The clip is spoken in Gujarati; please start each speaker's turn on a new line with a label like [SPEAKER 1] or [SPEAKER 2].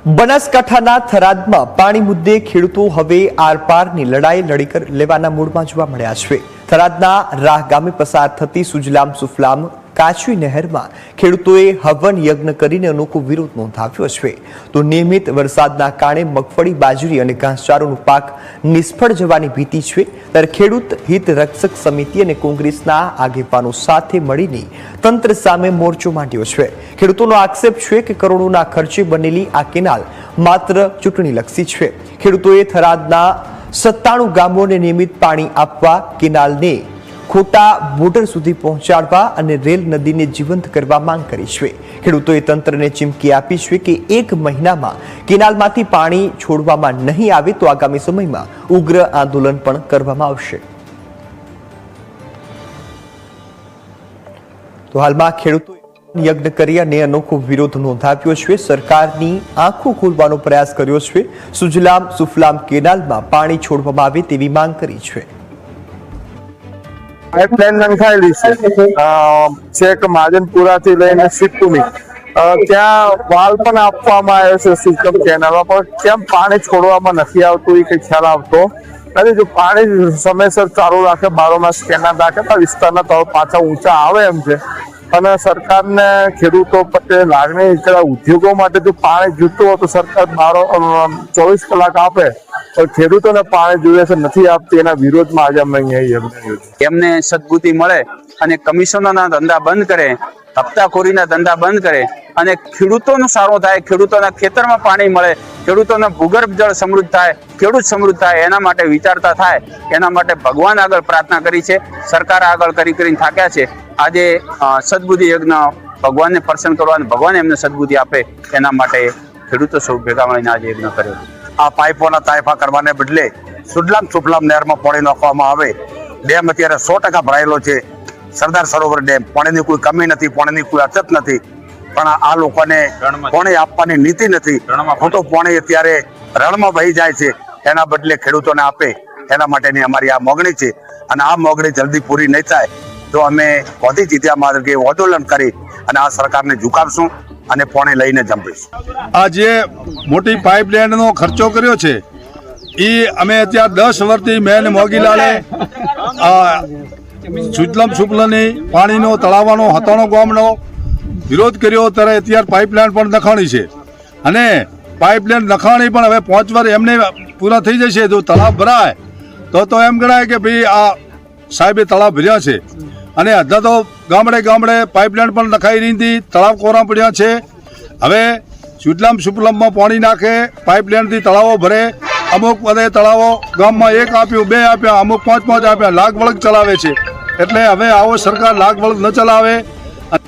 [SPEAKER 1] બનાસકાંઠાના થરાદમાં પાણી મુદ્દે ખેડૂતો હવે આરપારની લડાઈ લડી લેવાના મૂડમાં જોવા મળ્યા છે। થરાદના રાહ ગામે પસાર થતી સુજલામ સુફલામ કાચી નહેરમાં ખેડૂતોએ હવન યજ્ઞ કરીને અનોખો વિરોધ નોંધાવ્યો છે। તો નિયમિત વરસાદના કારણે મગફળી, બાજરી અને ઘાસચારોનો પાક નિષ્ફળ જવાની ભીતિ છે। ત્યારે ખેડૂત હિત રક્ષક સમિતિ અને કોંગ્રેસના આગેવાનો સાથે મળીને તંત્ર સામે મોરચો માંડ્યો છે। ખેડૂતોનો આક્ષેપ છે કે કરોડોના ખર્ચે બનેલી આ કેનાલ માત્ર ચૂંટણીલક્ષી છે। ખેડૂતોએ થરાદના 97 ગામોને નિયમિત પાણી આપવા, કેનાલને ખોટા બોર્ડર સુધી પહોંચાડવા અને રેલ નદીને જીવંત કરવા માંગ કરી છે। ખેડૂતોએ તંત્રને ચીમકી આપી છે કે 1 મહિનામાં કેનાલમાંથી પાણી છોડવામાં નહીં આવે તો આગામી સમયમાં ઉગ્ર આંદોલન પણ કરવામાં આવશે। તો હાલમાં ખેડૂતોએ યજ્ઞ કરી અને અનોખો વિરોધ નોંધાવ્યો છે। સરકારની આંખો ખોલવાનો પ્રયાસ કર્યો છે। સુજલામ સુફલામ કેનાલમાં પાણી છોડવામાં આવે તેવી માંગ કરી છે।
[SPEAKER 2] પાઇપલાઇન નંખાયેલી છે કે મહાજનપુરાથી લઈને સિદ્ધપુરની ત્યાં વાલ પણ આપવામાં આવ્યો છે સિસ્ટમ કેનાલમાં, પણ કેમ પાણી છોડવામાં નથી આવતું એ કઈ ખ્યાલ આવતો નથી। જો પાણી સમયસર ચાલુ રાખે, 12 માસ કેનાલ રાખે તો વિસ્તારના તળ પાછા ઊંચા આવે એમ છે। અને સરકારને ખેડૂતો પ્રત્યે લાગણી, ઉદ્યોગો માટે જો પાણી જોઈતું હોય તો સરકાર 24 કલાક આપે, પણ ખેડૂતોને પાણી જોઈએ છે નથી આપતી। એના વિરોધમાં આજે અમે અહીંયા
[SPEAKER 3] એમને સદબુદ્ધિ મળે અને કમિશનોના ધંધા બંધ કરે, હપ્તાખોરીના ધંધા બંધ કરે અને ખેડૂતોનું સારું થાય, ખેડૂતોના ખેતરમાં પાણી મળે, ખેડૂતોને ભૂગર્ભ જળ સમૃદ્ધ થાય, ખેડૂત સમૃદ્ધ થાય, એના માટે વિચારતા થાય। એના માટે ભગવાન આગળ પ્રાર્થના કરી છે, સરકાર આગળ કરીને થાક્યા છે। આજે સદબુદ્ધિ યજ્ઞ ભગવાનને પ્રસન્ન કરવા અને ભગવાન એમને સદબુદ્ધિ આપે એના માટે ખેડૂતો સૌ ભેગા મળીને આજે યજ્ઞ કર્યો।
[SPEAKER 4] આ પાઇપોના તાયફા કરવાને બદલે સુજલામ સુફલામ નહેરમાં પાણી નાખવામાં આવે। ડેમ અત્યારે 100% ભરાયેલો છે, સરદાર સરોવર ડેમ। પાણીની કોઈ કમી નથી, પાણીની કોઈ અછત નથી, પણ આ લોકોને પાણી આપવાની નીતિ નથી। ખોટું પાણી અત્યારે રણમાં વહી જાય છે, એના બદલે ખેડૂતોને આપે એના માટેની અમારી આ માગણી છે। અને આ માગણી જલ્દી પૂરી નહીં થાય તો અમે ગાંધી ચિંધ્યા માર્ગે આંદોલન કરી અને આ સરકારને ઝુકાવશું અને પાણી લઈને જંપીશું।
[SPEAKER 5] આ જે મોટી પાઇપલાઇનનો ખર્ચો કર્યો છે એ અમે અત્યારે 10 વર્ષથી મેં મોગીલાલે સુજલામ સુફલામની પાણીનો તળાવવાનો હતાણો ગામનો વિરોધ કર્યો, ત્યારે અત્યારે પાઇપલાઇન પણ નખાણી છે અને પાઇપલાઇન નખાણી પણ હવે 5 વર્ષ એમને પૂરા થઈ જશે। જો તળાવ ભરાય તો એમ ગણાય કે ભાઈ આ સાહેબે તળાવ ભર્યા છે। અને અધા તો ગામડે પાઇપલાઇન પણ નખાઈ રહી હતી, તળાવ કોરા પડ્યા છે। હવે સુજલામ સુફલામમાં પાણી નાખે, પાઇપલાઇનથી તળાવો ભરે, અમુક બધે તળાવો ગામમાં 1 આપ્યું, 2 આપ્યા, અમુક 5 આપ્યા, લાગ વળગ ચલાવે છે। એટલે હવે આવો સરકાર લાગ વળગ ન ચલાવે।